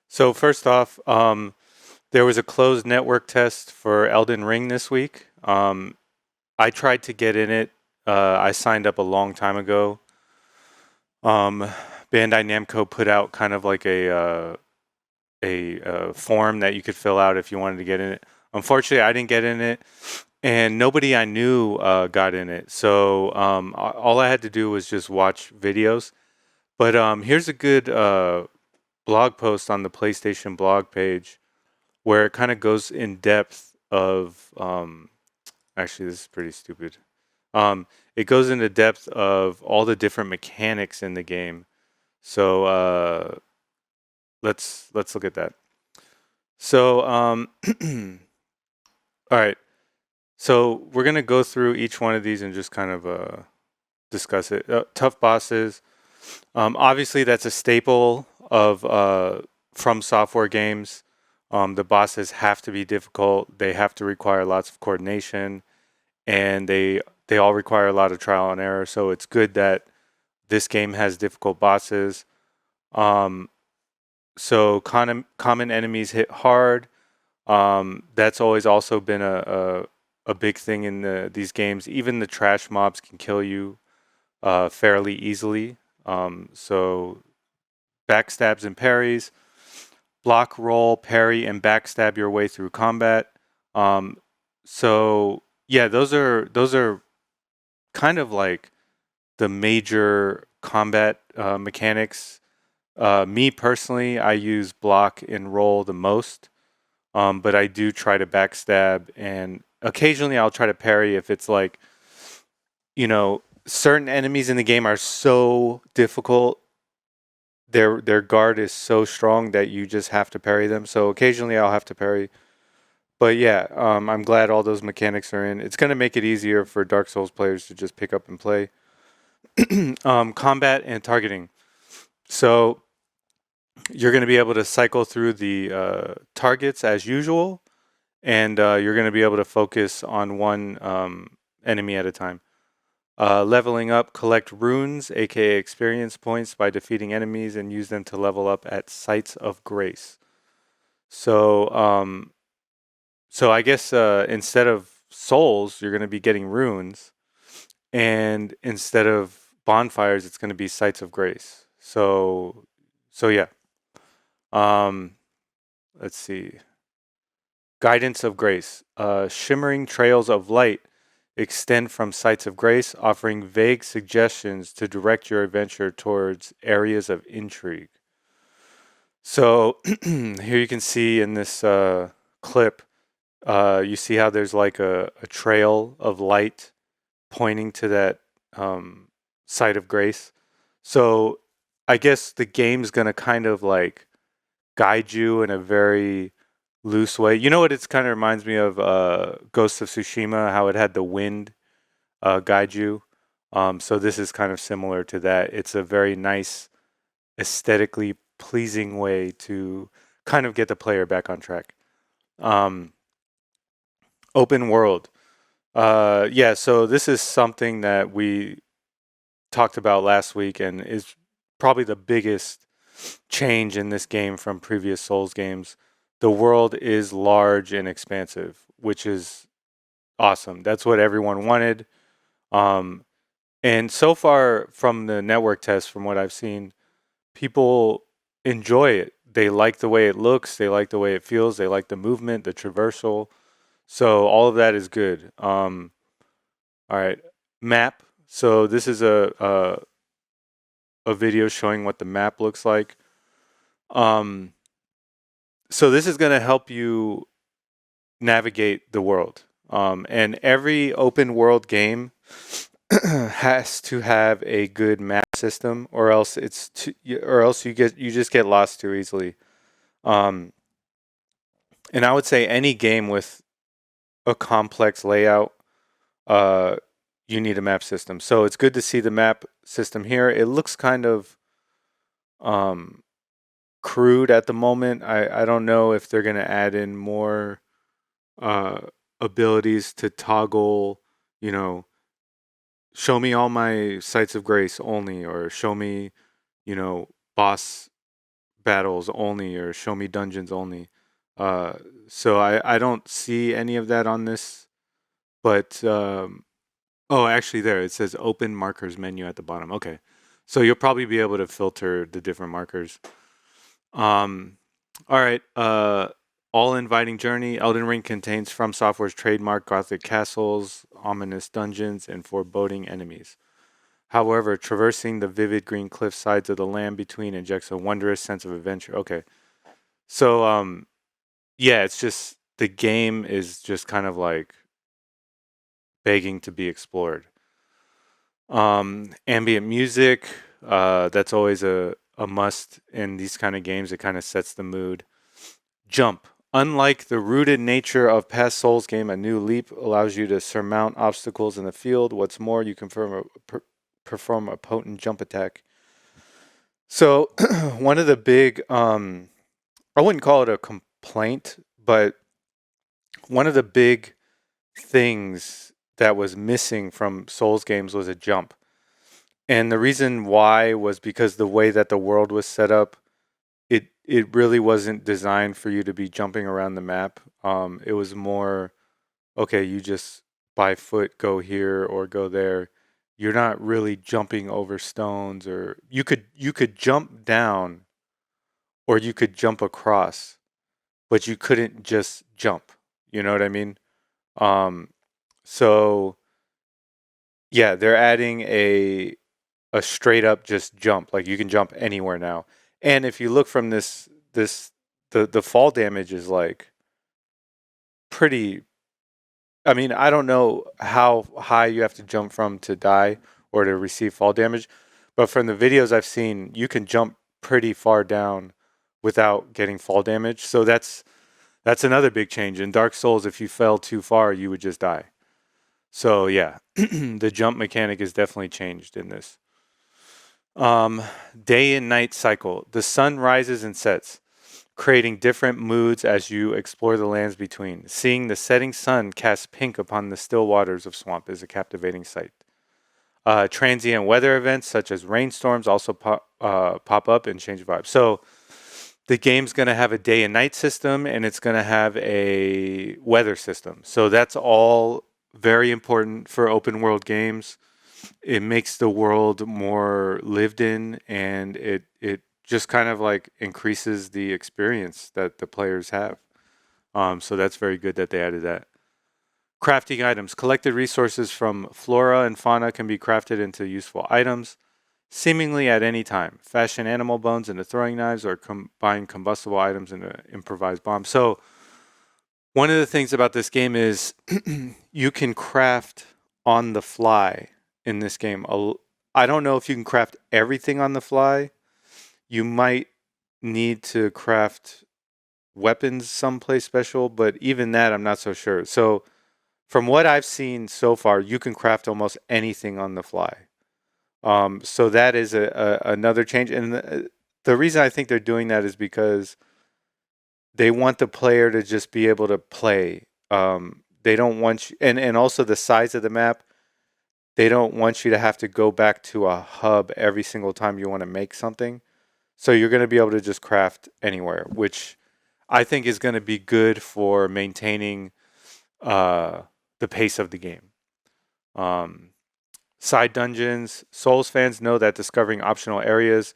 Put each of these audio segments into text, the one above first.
So first off, there was a closed network test for Elden Ring this week. I tried to get in it. I signed up a long time ago. Um, Bandai Namco put out kind of like a form that you could fill out if you wanted to get in it. Unfortunately, I didn't get in it, and nobody I knew got in it. So all I had to do was just watch videos. But here's a good blog post on the PlayStation blog page where it kind of goes in depth of actually this is pretty stupid. It goes into depth of all the different mechanics in the game. So let's look at that. So all right. So we're gonna go through each one of these and just kind of discuss it. Tough bosses. Obviously, that's a staple of from software games. The bosses have to be difficult. They have to require lots of coordination, and they all require a lot of trial and error. So it's good that this game has difficult bosses. Um, so common enemies hit hard. That's always also been a big thing in these games. Even the trash mobs can kill you fairly easily. So backstabs and parries, block, roll, parry, and backstab your way through combat. Um, so yeah, those are kind of like the major combat mechanics. Me personally, I use block and roll the most, but I do try to backstab and occasionally I'll try to parry if it's like certain enemies in the game are so difficult. Their guard is so strong that you just have to parry them. So occasionally I'll have to parry. But yeah, I'm glad all those mechanics are in. It's going to make it easier for Dark Souls players to just pick up and play. Combat and targeting. So you're going to be able to cycle through the targets as usual, and you're going to be able to focus on one enemy at a time. Leveling up, collect runes, aka experience points, by defeating enemies and use them to level up at sites of grace. So, so I guess instead of souls, you're going to be getting runes, and instead of bonfires, it's going to be sites of grace. So yeah. Um, let's see. Guidance of grace. Shimmering trails of light extend from sites of grace, offering vague suggestions to direct your adventure towards areas of intrigue. So here you can see in this clip, you see how there's like a trail of light pointing to that site of grace. So I guess the game's gonna kind of like guide you in a very loose way. You know what? It's kind of reminds me of Ghost of Tsushima, how it had the wind guide you. So this is kind of similar to that. It's a very nice, aesthetically pleasing way to kind of get the player back on track. Um, Open world. Yeah, so this is something that we talked about last week and is probably the biggest change in this game from previous Souls games. The world is large and expansive, which is awesome. That's what everyone wanted. Um, and so far from the network test, from what I've seen, people enjoy it. They like the way it looks. They like the way it feels. They like the movement, the traversal. So all of that is good. All right, map. So this is a video showing what the map looks like. Um, so this is going to help you navigate the world. And every open world game has to have a good map system, or else or else you just get lost too easily. Um, and I would say any game with a complex layout, uh, you need a map system. So it's good to see the map system here. It looks kind of um, crude at the moment. I don't know if they're going to add in more uh, abilities to toggle, you know, show me all my sites of grace only, or show me, boss battles only or show me dungeons only. Uh, so I don't see any of that on this, but oh, actually, there it says open markers menu at the bottom. Okay, so you'll probably be able to filter the different markers. Um, all right. All inviting journey. Elden Ring contains From Software's trademark gothic castles, ominous dungeons, and foreboding enemies. However, traversing the vivid green cliff sides of the land between injects a wondrous sense of adventure. Okay, so yeah, it's just the game is just kind of like begging to be explored. Ambient music, that's always a must in these kind of games. It kind of sets the mood. Jump. Unlike the rooted nature of past Souls game, a new leap allows you to surmount obstacles in the field. What's more, you can perform a potent jump attack. So, one of the big, I wouldn't call it a complaint, but one of the big things that was missing from Souls games was a jump. And the reason why was because the way that the world was set up, it really wasn't designed for you to be jumping around the map. It was more, okay, you just by foot go here or go there. You're not really jumping over stones, or you could jump down or you could jump across, but you couldn't just jump. You know what I mean? Um, so yeah, they're adding a straight up just jump. Like you can jump anywhere now. And if you look from this the fall damage is like pretty. I mean, I don't know how high you have to jump from to die or to receive fall damage, but from the videos I've seen, you can jump pretty far down without getting fall damage. So that's another big change. In Dark Souls, if you fell too far, you would just die. So yeah, the jump mechanic is definitely changed in this. Um, Day and night cycle. The sun rises and sets, creating different moods as you explore the lands between. Seeing the setting sun cast pink upon the still waters of swamp is a captivating sight. Transient weather events such as rainstorms also pop up and change vibes. So the game's going to have a day and night system, and it's going to have a weather system. So that's all very important for open world games. It makes the world more lived in, and it just kind of like increases the experience that the players have. So that's very good that they added that. Crafting items. Collected resources from flora and fauna can be crafted into useful items, seemingly at any time. Fashion animal bones into throwing knives or combine combustible items into improvised bombs. So one of the things about this game is you can craft on the fly in this game. I don't know if you can craft everything on the fly. You might need to craft weapons someplace special, but even that I'm not so sure. So from what I've seen so far, you can craft almost anything on the fly. So that is another change, and the reason I think they're doing that is because they want the player to just be able to play. They don't want you, and also the size of the map. They don't want you to have to go back to a hub every single time you want to make something. So you're going to be able to just craft anywhere, which I think is going to be good for maintaining the pace of the game. Um, Side dungeons. Souls fans know that discovering optional areas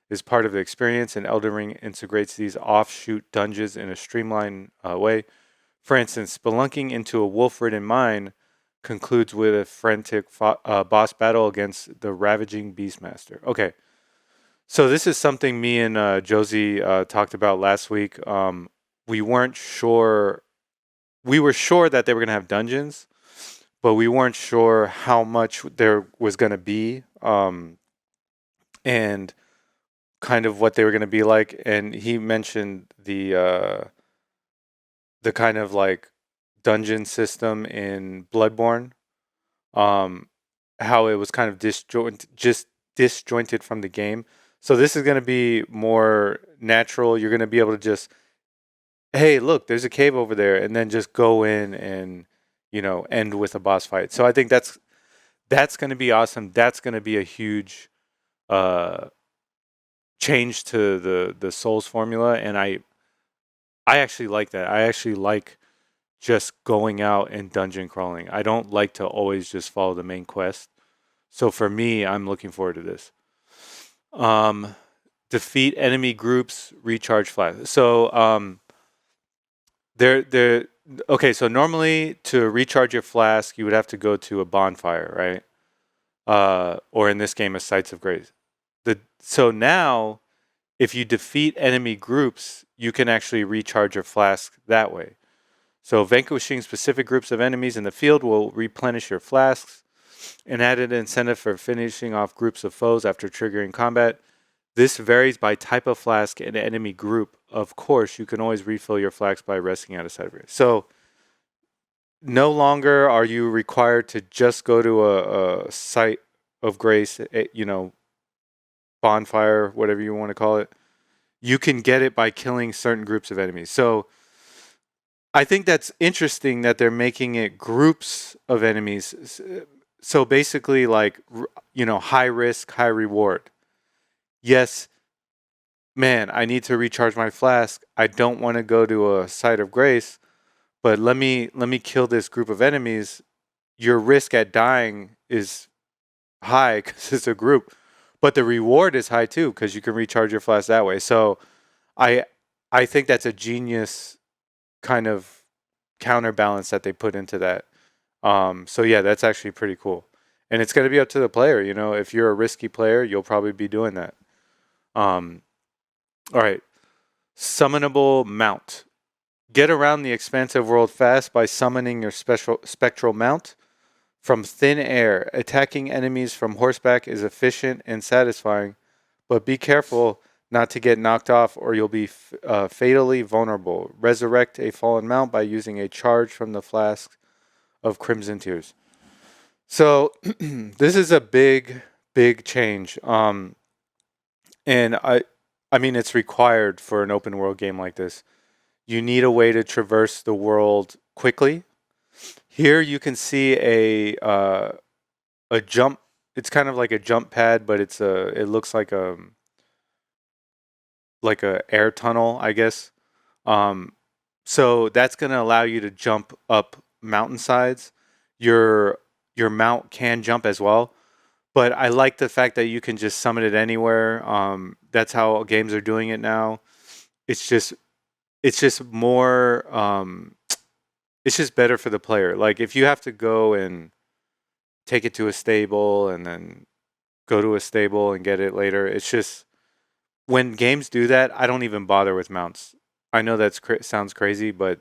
is part of the experience, and Elden Ring integrates these offshoot dungeons in a streamlined way. For instance, spelunking into a wolf-ridden mine concludes with a frantic boss battle against the ravaging Beastmaster. Okay, so this is something me and Josie talked about last week. We weren't sure. We were sure that they were going to have dungeons, but we weren't sure how much there was going to be, and kind of what they were going to be like. And he mentioned the kind of like dungeon system in Bloodborne, um, how it was kind of disjointed from the game. So this is going to be more natural. You're going to be able to just, hey, look, there's a cave over there, and then just go in and end with a boss fight. So I think that's going to be awesome. That's going to be a huge uh, change to the Souls formula, and I actually like that. I actually like just going out and dungeon crawling. I don't like to always just follow the main quest. So for me, I'm looking forward to this. Um, defeat enemy groups, recharge flask. So there. Okay, so normally to recharge your flask, you would have to go to a bonfire, right? Or in this game, a sites of grace. So now, if you defeat enemy groups, you can actually recharge your flask that way. So vanquishing specific groups of enemies in the field will replenish your flasks. An added incentive for finishing off groups of foes after triggering combat. This varies by type of flask and enemy group. Of course, you can always refill your flask by resting at a side of it. So no longer are you required to just go to a site of grace, bonfire, whatever you want to call it. You can get it by killing certain groups of enemies. So I think that's interesting that they're making it groups of enemies. So basically, like, high risk, high reward. Yes, man, I need to recharge my flask. I don't want to go to a site of grace, but let me kill this group of enemies. Your risk at dying is high because it's a group, but the reward is high too because you can recharge your flask that way. So I I think that's a genius kind of counterbalance that they put into that. So yeah, that's actually pretty cool. And it's going to be up to the player. If you're a risky player, you'll probably be doing that. Um, all right. Summonable Mount. Get around the expansive world fast by summoning your special spectral mount from thin air. Attacking enemies from horseback is efficient and satisfying, but be careful not to get knocked off or you'll be fatally vulnerable. Resurrect a fallen mount by using a charge from the flask of Crimson Tears. So this is a big, big change. And I mean, it's required for an open world game like this. You need a way to traverse the world quickly. Here you can see a jump. It's kind of like a jump pad, but it looks like a air tunnel, I guess. Um, so that's going to allow you to jump up mountainsides. Your your mount can jump as well, but I like the fact that you can just summon it anywhere. That's how games are doing it now. It's just more. It's just better for the player. Like if you have to go and take it to a stable and then go to a stable and get it later, it's just when games do that, I don't even bother with mounts. I know that sounds crazy, but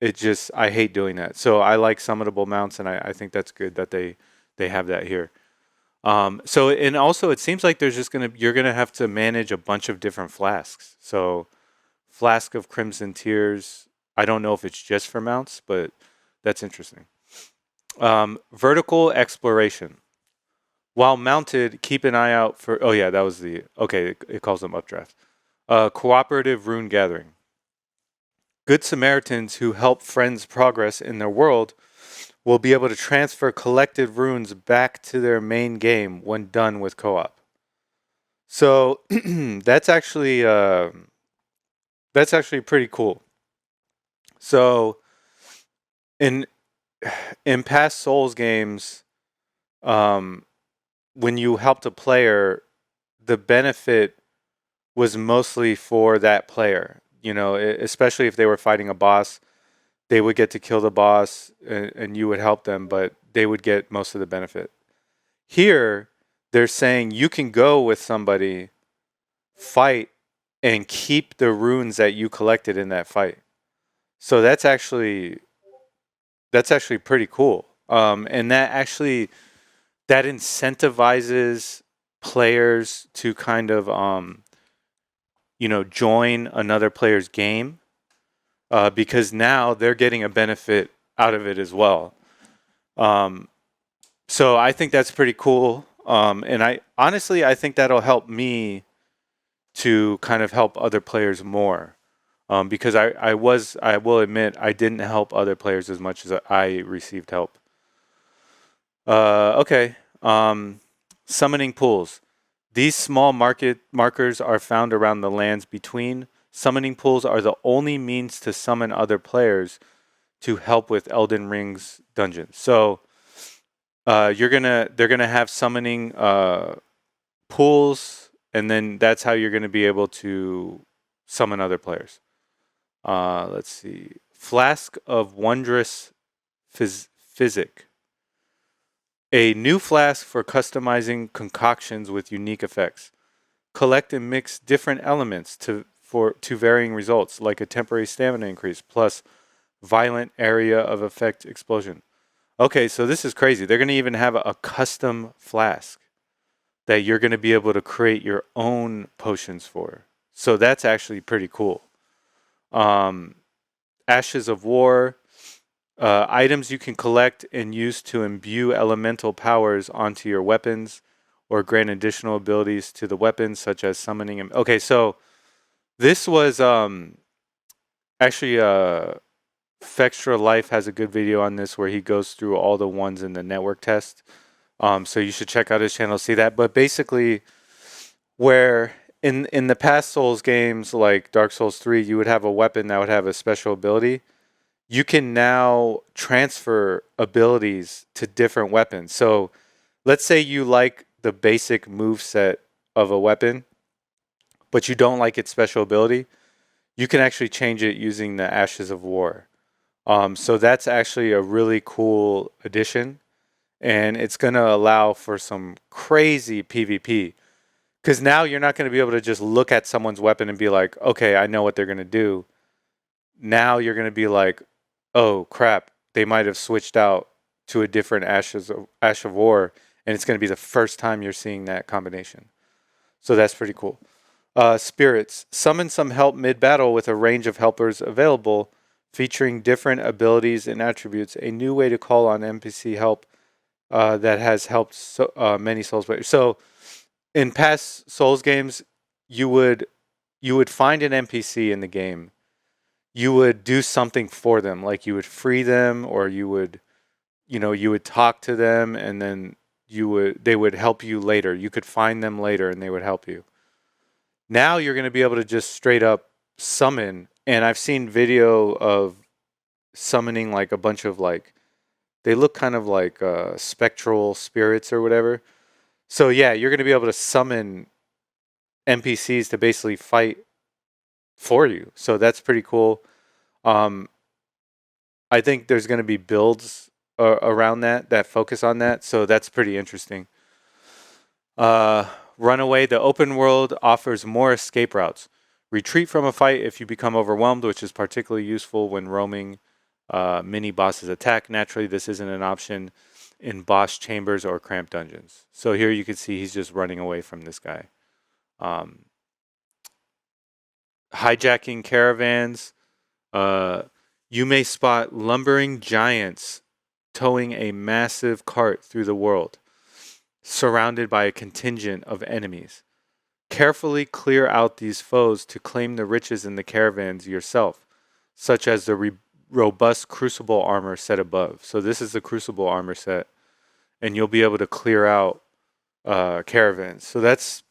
I hate doing that. So I like summonable mounts, and I think that's good that they have that here. So and also it seems like you're gonna have to manage a bunch of different flasks. So Flask of Crimson Tears. I don't know if it's just for mounts, but that's interesting. Vertical exploration. While mounted, keep an eye out for. Oh yeah, that was the. Okay, it calls them updraft. Cooperative rune gathering. Good Samaritans who help friends progress in their world will be able to transfer collected runes back to their main game when done with co-op. So that's actually pretty cool. So in in past Souls games, when you helped a player, the benefit was mostly for that player. Especially if they were fighting a boss, they would get to kill the boss, and you would help them, but they would get most of the benefit. Here, they're saying you can go with somebody, fight, and keep the runes that you collected in that fight. So that's actually pretty cool. And that incentivizes players to kind of join another player's game, because now they're getting a benefit out of it as well. So I think that's pretty cool. And I think that'll help me to kind of help other players more. Because I will admit, I didn't help other players as much as I received help. Okay. Summoning pools. These small markers are found around the lands between. Summoning pools are the only means to summon other players to help with Elden Ring's dungeons. So they're gonna have summoning pools, and then that's how you're gonna be able to summon other players. Let's see, Flask of Wondrous Physic. A new flask for customizing concoctions with unique effects. Collect and mix different elements to varying results, like a temporary stamina increase plus violent area of effect explosion. Okay, so this is crazy. They're going to even have a custom flask that you're going to be able to create your own potions for. So that's actually pretty cool. Ashes of War. Items you can collect and use to imbue elemental powers onto your weapons or grant additional abilities to the weapons, such as summoning. Okay, so this was actually Fextra Life has a good video on this where he goes through all the ones in the network test. So you should check out his channel to see that. But basically, where in the past Souls games like Dark Souls 3, you would have a weapon that would have a special ability. You can now transfer abilities to different weapons. So let's say you like the basic move set of a weapon, but you don't like its special ability. You can actually change it using the Ashes of War. So that's actually a really cool addition, and it's going to allow for some crazy PvP. Because now you're not going to be able to just look at someone's weapon and be like, okay, I know what they're going to do. Now you're going to be like, oh crap, they might have switched out to a different Ash of War, and it's going to be the first time you're seeing that combination. So that's pretty cool. Spirits. Summon some help mid-battle with a range of helpers available, featuring different abilities and attributes. A new way to call on NPC help that has helped many Souls players. So in past Souls games, you would find an NPC in the game. You would do something for them, like you would free them, or you would talk to them, and then they would help you later. You could find them later, and they would help you. Now you're going to be able to just straight up summon, and I've seen video of summoning like a bunch of they look kind of like spectral spirits or whatever. So yeah, you're going to be able to summon NPCs to basically fight for you. So that's pretty cool. I think there's going to be builds around that focus on that. So that's pretty interesting. Runaway. The open world offers more escape routes. Retreat from a fight if you become overwhelmed, which is particularly useful when roaming mini bosses attack. Naturally, this isn't an option in boss chambers or cramped dungeons. So here you can see he's just running away from this guy. Hijacking caravans. You may spot lumbering giants towing a massive cart through the world, surrounded by a contingent of enemies. Carefully clear out these foes to claim the riches in the caravans yourself, such as the robust crucible armor set above. So this is the crucible armor set, and you'll be able to clear out caravans. So that's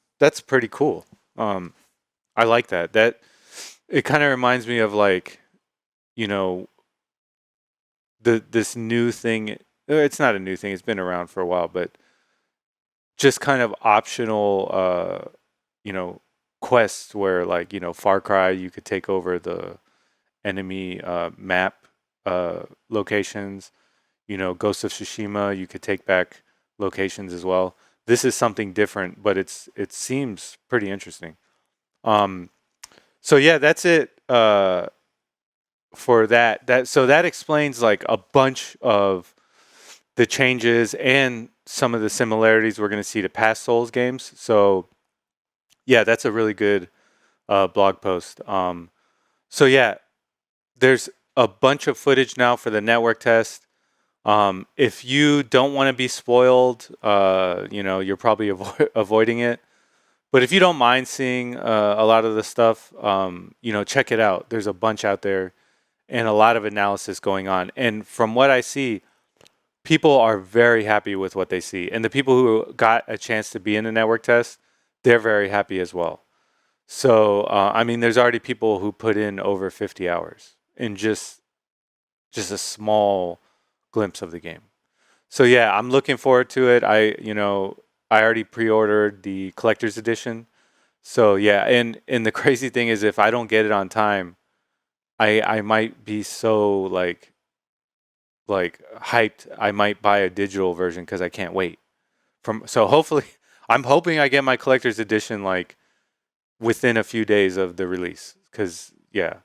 pretty cool. I like that. That it kind of reminds me of this new thing. It's not a new thing. It's been around for a while, but just kind of optional, quests where Far Cry, you could take over the enemy map locations. Ghost of Tsushima, you could take back locations as well. This is something different, but it seems pretty interesting. So yeah, that's it for that. So that explains a bunch of the changes and some of the similarities we're going to see to past Souls games. So yeah, that's a really good blog post. So yeah, there's a bunch of footage now for the network test. If you don't want to be spoiled, you're probably avoiding it. But if you don't mind seeing a lot of the stuff, check it out. There's a bunch out there and a lot of analysis going on. And from what I see, people are very happy with what they see. And the people who got a chance to be in the network test, they're very happy as well. So I mean, there's already people who put in over 50 hours in just a small glimpse of the game. So yeah, I'm looking forward to it. I already pre-ordered the collector's edition. So yeah, and the crazy thing is, if I don't get it on time, I might be so like hyped. I might buy a digital version because I can't wait. So hopefully, I'm hoping I get my collector's edition like within a few days of the release. Because yeah,